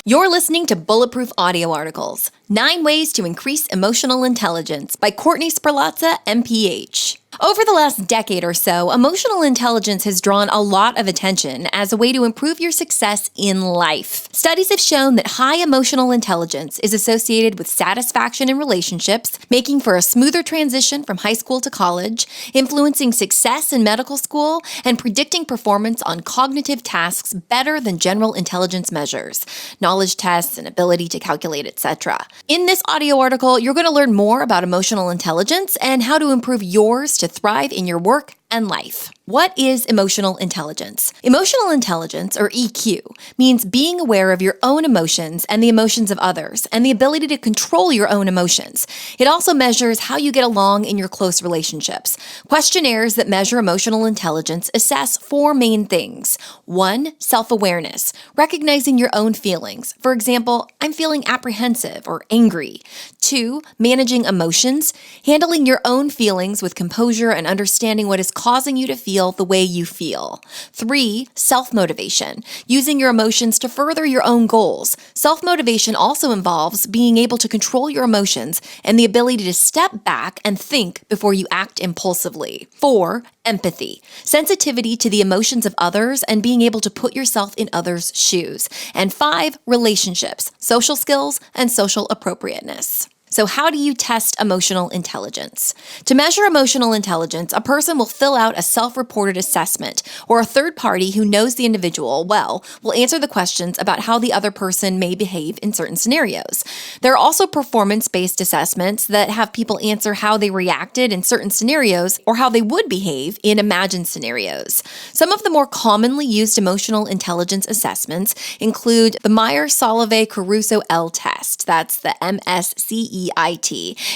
You're listening to Bulletproof Audio Articles, 9 Ways to Increase Emotional Intelligence by Courtney Sperlazza, MPH. Over the last decade or so, emotional intelligence has drawn a lot of attention as a way to improve your success in life. Studies have shown that high emotional intelligence is associated with satisfaction in relationships, making for a smoother transition from high school to college, influencing success in medical school, and predicting performance on cognitive tasks better than general intelligence measures, knowledge tests, and ability to calculate, etc. In this audio article, you're going to learn more about emotional intelligence and how to improve yours to thrive in your work and life. What is emotional intelligence? Emotional intelligence, or EQ, means being aware of your own emotions and the emotions of others, and the ability to control your own emotions. It also measures how you get along in your close relationships. Questionnaires that measure emotional intelligence assess 4 main things. 1, self-awareness, recognizing your own feelings. For example, I'm feeling apprehensive or angry. 2, managing emotions, handling your own feelings with composure and understanding what is causing you to feel the way you feel. 3, self-motivation, using your emotions to further your own goals. Self-motivation also involves being able to control your emotions and the ability to step back and think before you act impulsively. 4, empathy, sensitivity to the emotions of others and being able to put yourself in others' shoes. And 5, relationships, social skills, and social appropriateness. So how do you test emotional intelligence? To measure emotional intelligence, a person will fill out a self-reported assessment, or a third party who knows the individual well will answer the questions about how the other person may behave in certain scenarios. There are also performance-based assessments that have people answer how they reacted in certain scenarios or how they would behave in imagined scenarios. Some of the more commonly used emotional intelligence assessments include the Myers-Solovay-Caruso-L test, that's the MSCEIT,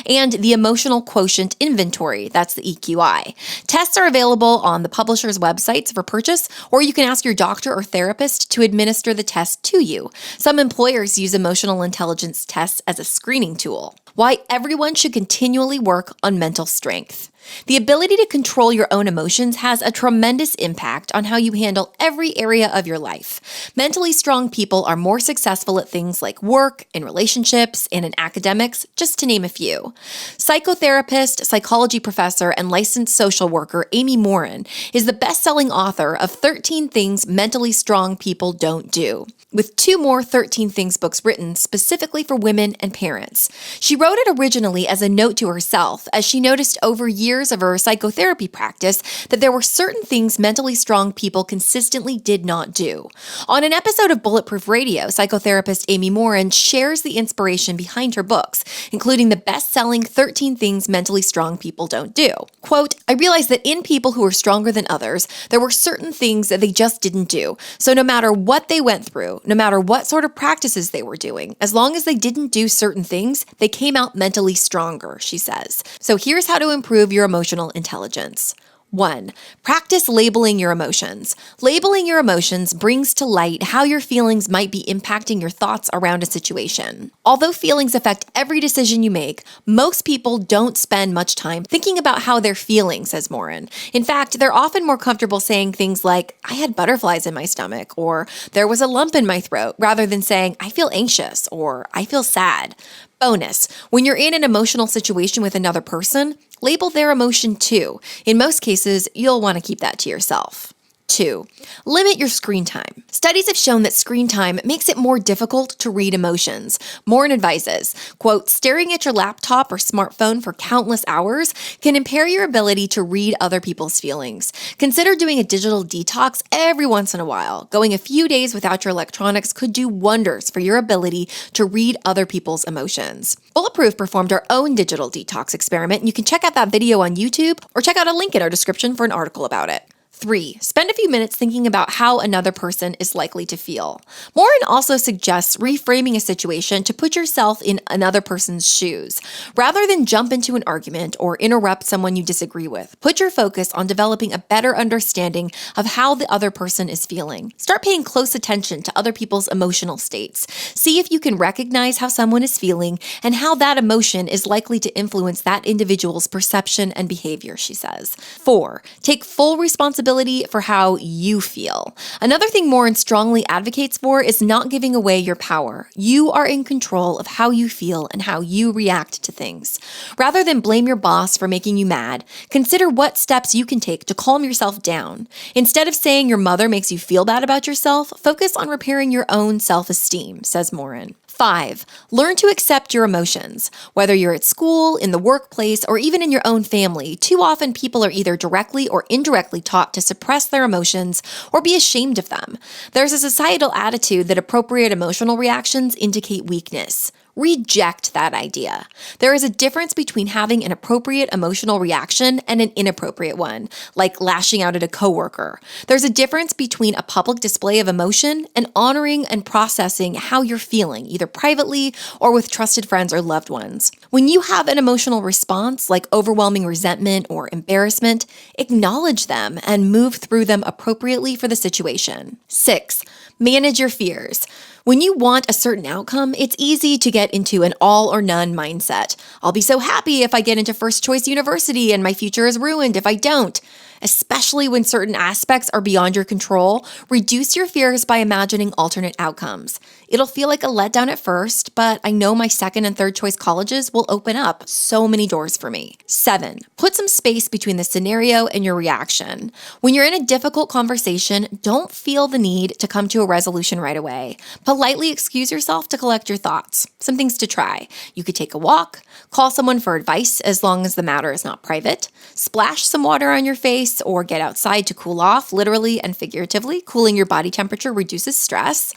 and the Emotional Quotient Inventory, that's the EQI. Tests are available on the publisher's websites for purchase, or you can ask your doctor or therapist to administer the test to you. Some employers use emotional intelligence tests as a screening tool. Why everyone should continually work on mental strength. The ability to control your own emotions has a tremendous impact on how you handle every area of your life. Mentally strong people are more successful at things like work, in relationships, and in academics, just to name a few. Psychotherapist, psychology professor, and licensed social worker Amy Morin is the best-selling author of 13 Things Mentally Strong People Don't Do, with 2 more 13 Things books written specifically for women and parents. She wrote it originally as a note to herself, as she noticed over years of her psychotherapy practice that there were certain things mentally strong people consistently did not do. On an episode of Bulletproof Radio, psychotherapist Amy Morin shares the inspiration behind her books, including the best-selling 13 Things Mentally Strong People Don't Do. Quote, I realized that in people who were stronger than others, there were certain things that they just didn't do. So no matter what they went through, no matter what sort of practices they were doing, as long as they didn't do certain things, they came out mentally stronger, she says. So here's how to improve your emotional intelligence. 1. Practice labeling your emotions. Labeling your emotions brings to light how your feelings might be impacting your thoughts around a situation. Although feelings affect every decision you make, most people don't spend much time thinking about how they're feeling, says Morin. In fact, they're often more comfortable saying things like, I had butterflies in my stomach, or there was a lump in my throat, rather than saying, I feel anxious, or I feel sad. Bonus, when you're in an emotional situation with another person, label their emotion too. In most cases, you'll want to keep that to yourself. 2. Limit your screen time. Studies have shown that screen time makes it more difficult to read emotions. Morin advises, quote, staring at your laptop or smartphone for countless hours can impair your ability to read other people's feelings. Consider doing a digital detox every once in a while. Going a few days without your electronics could do wonders for your ability to read other people's emotions. Bulletproof performed our own digital detox experiment, and you can check out that video on YouTube or check out a link in our description for an article about it. 3. Spend a few minutes thinking about how another person is likely to feel. Morin also suggests reframing a situation to put yourself in another person's shoes. Rather than jump into an argument or interrupt someone you disagree with, put your focus on developing a better understanding of how the other person is feeling. Start paying close attention to other people's emotional states. See if you can recognize how someone is feeling and how that emotion is likely to influence that individual's perception and behavior, she says. 4. Take full responsibility responsibility for how you feel. Another thing Morin strongly advocates for is not giving away your power. You are in control of how you feel and how you react to things. Rather than blame your boss for making you mad, consider what steps you can take to calm yourself down. Instead of saying your mother makes you feel bad about yourself, focus on repairing your own self-esteem, says Morin. 5. Learn to accept your emotions. Whether you're at school, in the workplace, or even in your own family, too often people are either directly or indirectly taught to suppress their emotions or be ashamed of them. There's a societal attitude that appropriate emotional reactions indicate weakness. Reject that idea. There is a difference between having an appropriate emotional reaction and an inappropriate one, like lashing out at a coworker. There's a difference between a public display of emotion and honoring and processing how you're feeling, either privately or with trusted friends or loved ones. When you have an emotional response, like overwhelming resentment or embarrassment, acknowledge them and move through them appropriately for the situation. 6. Manage your fears. When you want a certain outcome, it's easy to get into an all or none mindset. I'll be so happy if I get into first choice university and my future is ruined if I don't. Especially when certain aspects are beyond your control, reduce your fears by imagining alternate outcomes. It'll feel like a letdown at first, but I know my second and third choice colleges will open up so many doors for me. 7. Put some space between the scenario and your reaction. When you're in a difficult conversation, don't feel the need to come to a resolution right away. Politely excuse yourself to collect your thoughts. Some things to try. You could take a walk, call someone for advice as long as the matter is not private, splash some water on your face, or get outside to cool off, literally and figuratively. Cooling your body temperature reduces stress.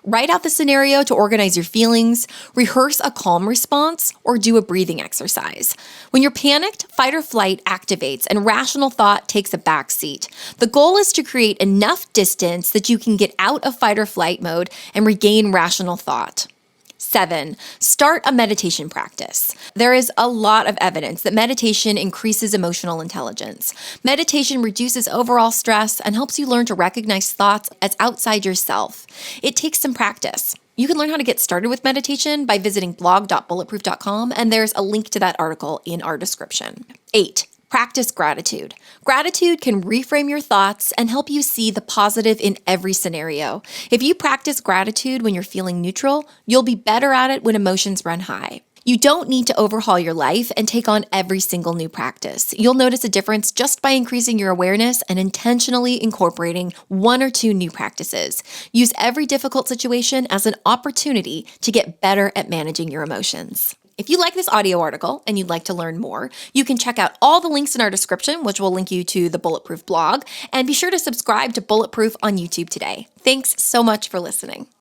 Write out the scenario to organize your feelings, rehearse a calm response, or do a breathing exercise. When you're panicked, fight or flight activates and rational thought takes a back seat. The goal is to create enough distance that you can get out of fight or flight mode and regain rational thought. 7. Start a meditation practice. There is a lot of evidence that meditation increases emotional intelligence. Meditation reduces overall stress and helps you learn to recognize thoughts as outside yourself. It takes some practice. You can learn how to get started with meditation by visiting blog.bulletproof.com, and there's a link to that article in our description. 8. Practice gratitude. Gratitude can reframe your thoughts and help you see the positive in every scenario. If you practice gratitude when you're feeling neutral, you'll be better at it when emotions run high. You don't need to overhaul your life and take on every single new practice. You'll notice a difference just by increasing your awareness and intentionally incorporating 1 or 2 new practices. Use every difficult situation as an opportunity to get better at managing your emotions. If you like this audio article and you'd like to learn more, you can check out all the links in our description, which will link you to the Bulletproof blog, and be sure to subscribe to Bulletproof on YouTube today. Thanks so much for listening.